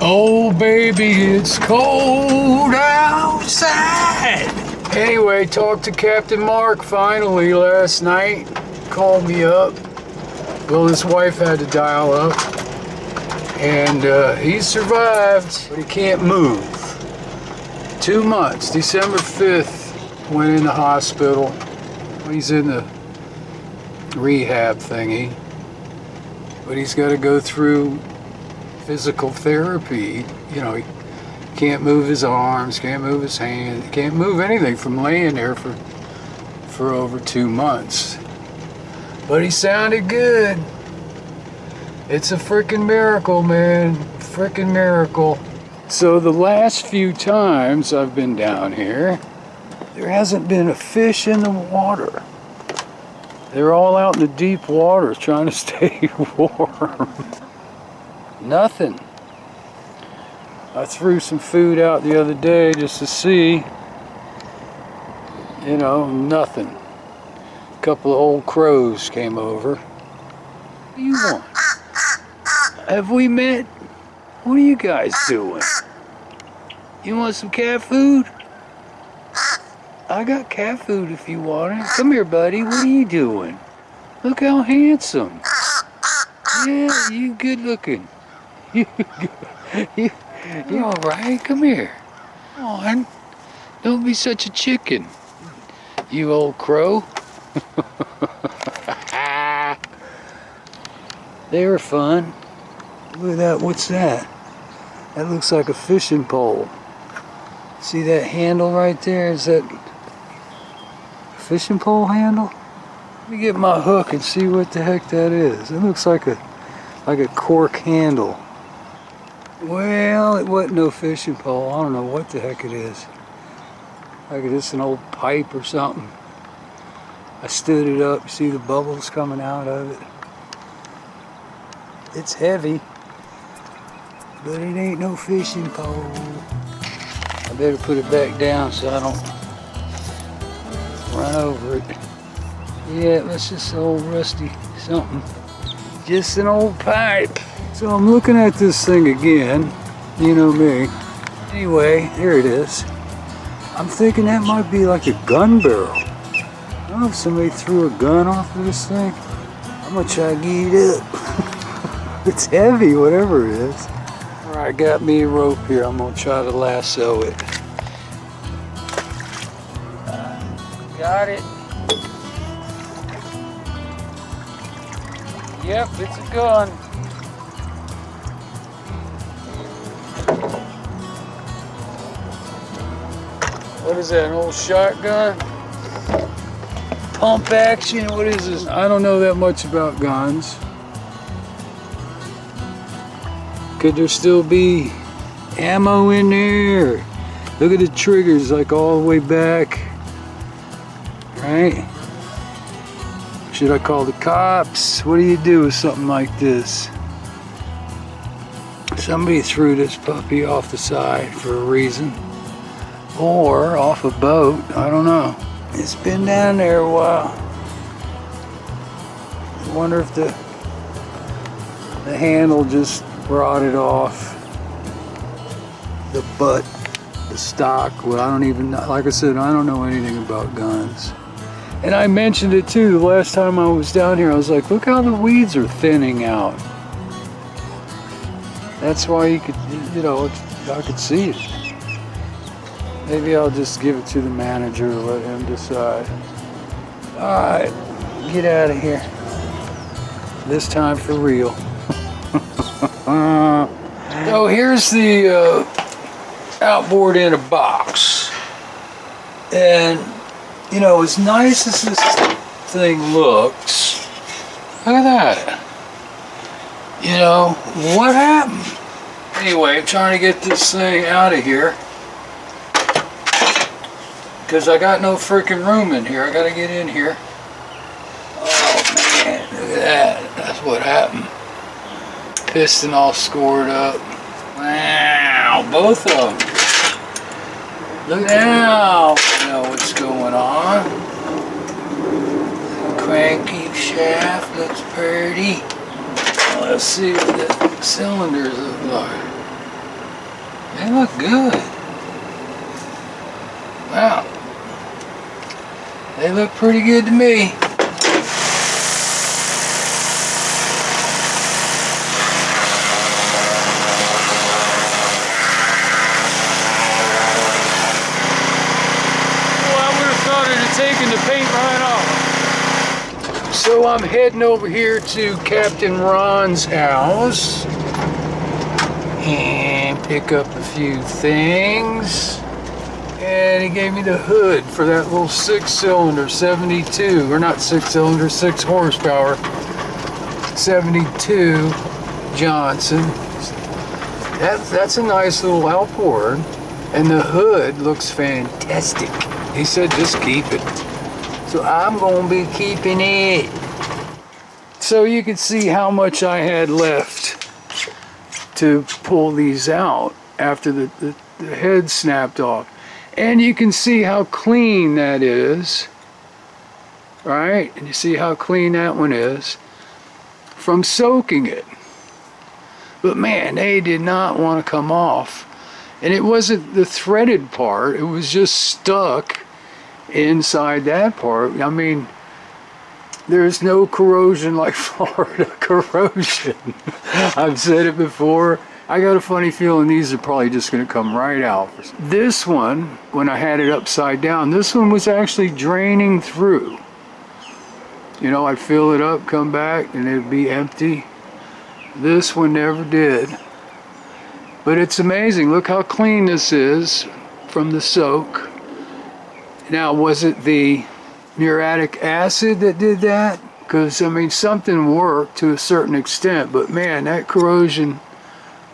Oh baby, it's cold outside. Anyway, talked to Captain Mark finally last night. Called me up. Well, his wife had to dial up. And he survived, but he can't move. 2 months, December 5th, went in the hospital. He's in the rehab thingy. But he's got to go through physical therapy. You know, he can't move his arms, can't move his hands, can't move anything from laying there for over 2 months. But he sounded good. It's a freaking miracle, man. Freaking miracle. So the last few times I've been down here, there hasn't been a fish in the water. They're all out in the deep water trying to stay warm. Nothing. I threw some food out the other day just to see. You know, nothing. A couple of old crows came over. What do you want? Have we met? What are you guys doing? You want some cat food? I got cat food if you want it. Come here, buddy. What are you doing? Look how handsome. Yeah, you good looking. You all right? Come here. Come on. Don't be such a chicken, you old crow. They were fun. Look at that. What's that? That looks like a fishing pole. See that handle right there? Is that a fishing pole handle? Let me get my hook and see what the heck that is. It looks like a cork handle. Well, it wasn't no fishing pole. I don't know what the heck it is. Like it's an old pipe or something. I stood it up. You see the bubbles coming out of it? It's heavy, but it ain't no fishing pole. I better put it back down so I don't run over it. Yeah, that's just an old rusty something. Just an old pipe. So I'm looking at this thing again. You know me. Anyway, here it is. I'm thinking that might be like a gun barrel. I don't know if somebody threw a gun off of this thing. I'm gonna try to get it up. It's heavy, whatever it is. All right, got me a rope here. I'm gonna try to lasso it. Got it. Yep, it's a gun. What is that, an old shotgun? Pump action, what is this? I don't know that much about guns. Could there still be ammo in there? Look at the triggers, like all the way back. Right? Should I call the cops? What do you do with something like this? Somebody threw this puppy off the side for a reason. Or off a boat, I don't know. It's been down there a while. I wonder if the handle just rotted off. The butt, the stock, well, I don't even know. Like I said, I don't know anything about guns. And I mentioned it too, the last time I was down here, I was like, look how the weeds are thinning out. That's why you could, you know, I could see it. Maybe I'll just give it to the manager and let him decide. Alright, get out of here. This time for real. So here's the outboard in a box. And, you know, as nice as this thing looks, look at that. You know, what happened? Anyway, I'm trying to get this thing out of here. Because I got no freaking room in here. I got to get in here. Oh man, look at that. That's what happened. Piston all scored up. Wow, both of them. Look now. You know what's going on. Cranky shaft looks pretty. Let's see what the cylinders look like. They look good. Wow. They look pretty good to me. Taking the paint right off. So I'm heading over here to Captain Ron's house and pick up a few things. And he gave me the hood for that little 6-cylinder 72, or not 6-cylinder, 6 horsepower 72 Johnson. That's a nice little outboard, and the hood looks fantastic. He said just keep it. So I'm gonna be keeping it. So you can see how much I had left to pull these out after the head snapped off. And you can see how clean that is. Right? And you see how clean that one is from soaking it. But man, they did not want to come off. And it wasn't the threaded part, it was just stuck inside that part. I mean, there's no corrosion like Florida Corrosion. I've said it before. I got a funny feeling these are probably just going to come right out. This one, when I had it upside down, this one was actually draining through. You know, I'd fill it up, come back, and it'd be empty. This one never did. But it's amazing. Look how clean this is from the soak. Now, was it the muriatic acid that did that? Because, I mean, something worked to a certain extent, but man, that corrosion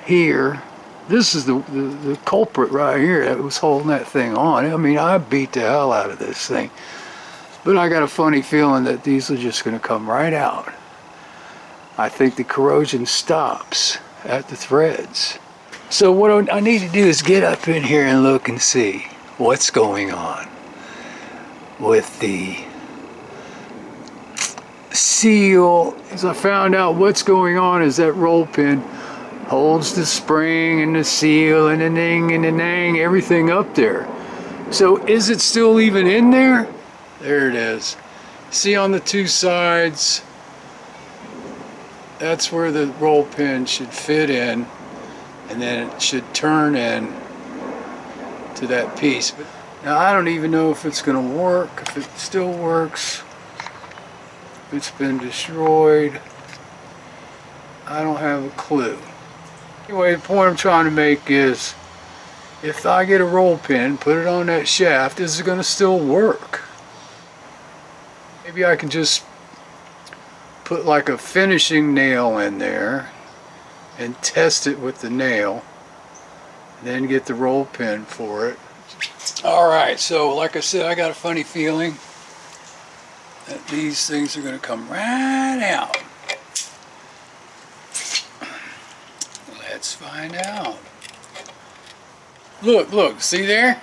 here, this is the culprit right here that was holding that thing on. I mean, I beat the hell out of this thing. But I got a funny feeling that these are just going to come right out. I think the corrosion stops at the threads. So what I need to do is get up in here and look and see what's going on with the seal. As I found out what's going on is that roll pin holds the spring and the seal and the ning and the nang, everything up there. So is it still even in there? There it is. See on the two sides, that's where the roll pin should fit in, and then it should turn in to that piece. But now I don't even know if it's going to work, if it still works, if it's been destroyed. I don't have a clue. Anyway, the point I'm trying to make is, if I get a roll pin, put it on that shaft, is it going to still work? Maybe I can just put like a finishing nail in there and test it with the nail, and then get the roll pin for it. Alright, so like I said, I got a funny feeling that these things are going to come right out. Let's find out. Look, see there?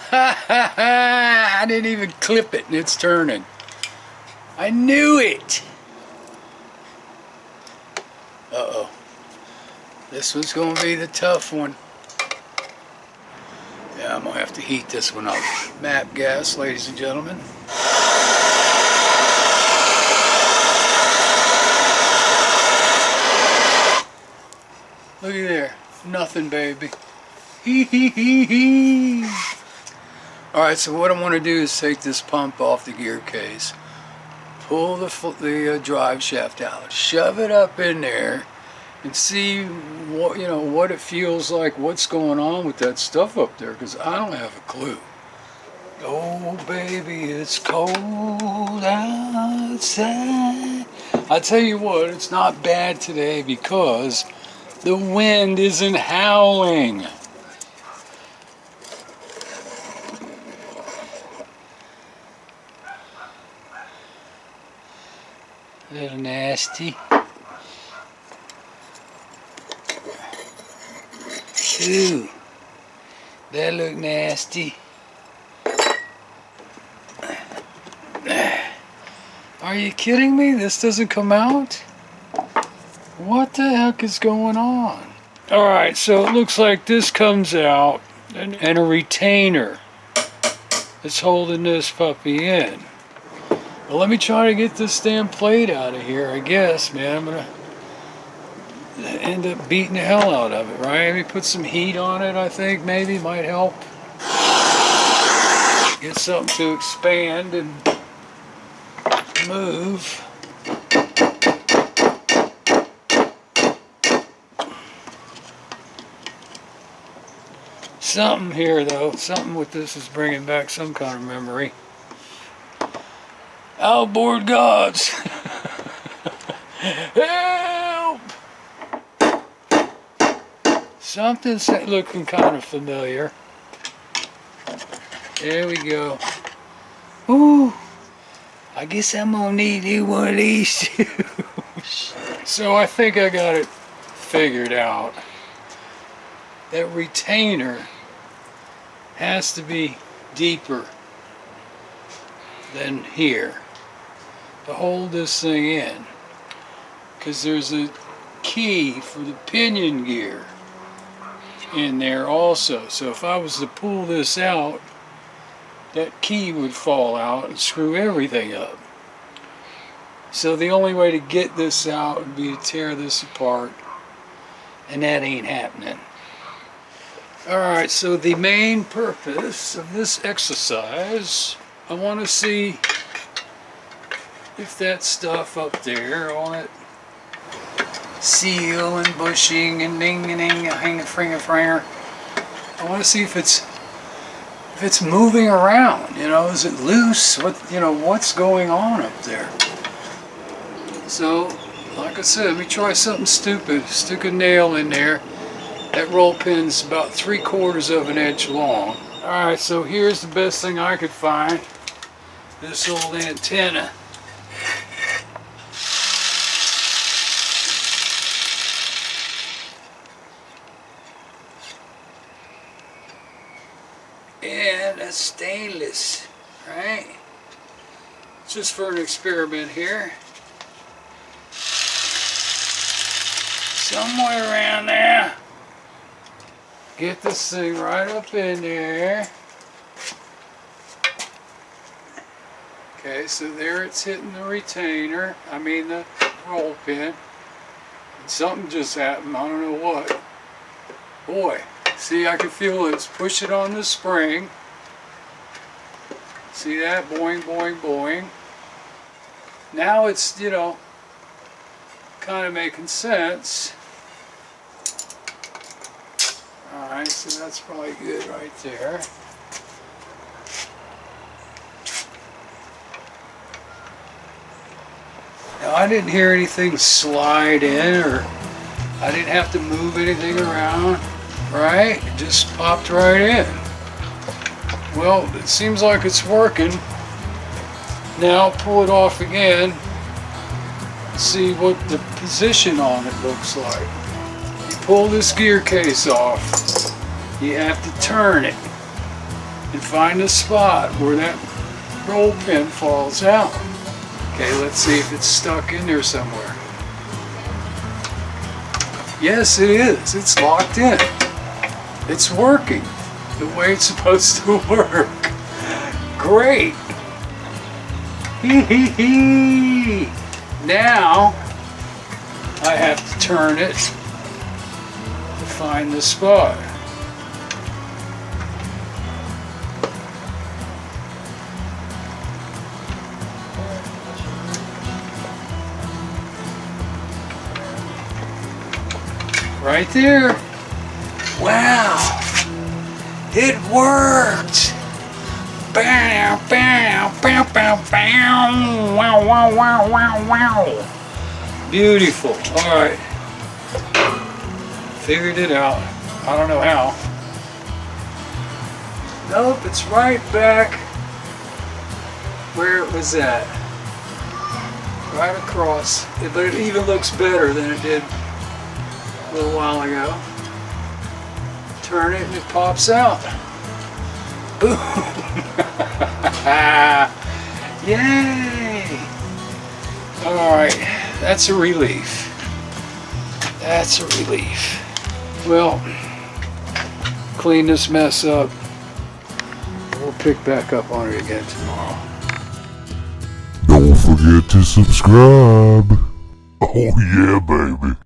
Ha ha ha! I didn't even clip it and it's turning. I knew it! Uh-oh. This one's going to be the tough one. Yeah, I'm going to have to heat this one up. Map gas, ladies and gentlemen. Looky there. Nothing, baby. Hee hee hee hee. Alright, so what I want to do is take this pump off the gear case. Pull the drive shaft out. Shove it up in there. And see what, you know, what it feels like, what's going on with that stuff up there, because I don't have a clue. Oh baby, it's cold outside. I tell you what, it's not bad today because the wind isn't howling. A little nasty. Ooh, that look nasty. Are you kidding me? This doesn't come out? What the heck is going on? Alright, so it looks like this comes out and a retainer that's holding this puppy in. Well, let me try to get this damn plate out of here, I guess, man. I'm gonna end up beating the hell out of it, right? Maybe put some heat on it, I think, maybe, might help. Get something to expand and move. Something here, though. Something with this is bringing back some kind of memory. Outboard gods! Help! Something's looking kind of familiar. There we go. Ooh! I guess I'm gonna need one of these too. So I think I got it figured out. That retainer has to be deeper than here to hold this thing in, because there's a key for the pinion gear in there also. So if I was to pull this out, that key would fall out and screw everything up. So the only way to get this out would be to tear this apart, and that ain't happening. Alright, so the main purpose of this exercise, I want to see if that stuff up there on it, seal and bushing and ding and ding, hang a fringer fringer, I want to see if it's moving around, you know, is it loose, what's going on up there. So, like I said, let me try something stupid, stick a nail in there. That roll pin's about 3/4 of an inch long. Alright, so here's the best thing I could find. This old antenna. And a stainless, right? Just for an experiment here. Somewhere around there. Get this thing right up in there. Okay, so there it's hitting the retainer, the roll pin. And something just happened, I don't know what. Boy, see, I can feel it's pushing on the spring. See that? Boing, boing, boing. Now it's, kind of making sense. Alright, so that's probably good right there. Now I didn't hear anything slide in, or I didn't have to move anything around, right? It just popped right in. Well, it seems like it's working. Now pull it off again. See what the position on it looks like. You pull this gear case off, you have to turn it and find a spot where that roll pin falls out. Okay, let's see if it's stuck in there somewhere. Yes, it is. It's locked in. It's working the way it's supposed to work. Great. Hee hee hee. Now I have to turn it to find the spot. Right there. Wow. It worked. Bow, bow, bow, bow, bow. Wow, wow, wow, wow, wow. Beautiful. All right. Figured it out. I don't know how. Nope, it's right back where it was at. Right across. But it even looks better than it did a little while ago. Turn it and it pops out. Boom! Yay! Alright, that's a relief. That's a relief. Well, clean this mess up. We'll pick back up on it again tomorrow. Don't forget to subscribe. Oh yeah, baby.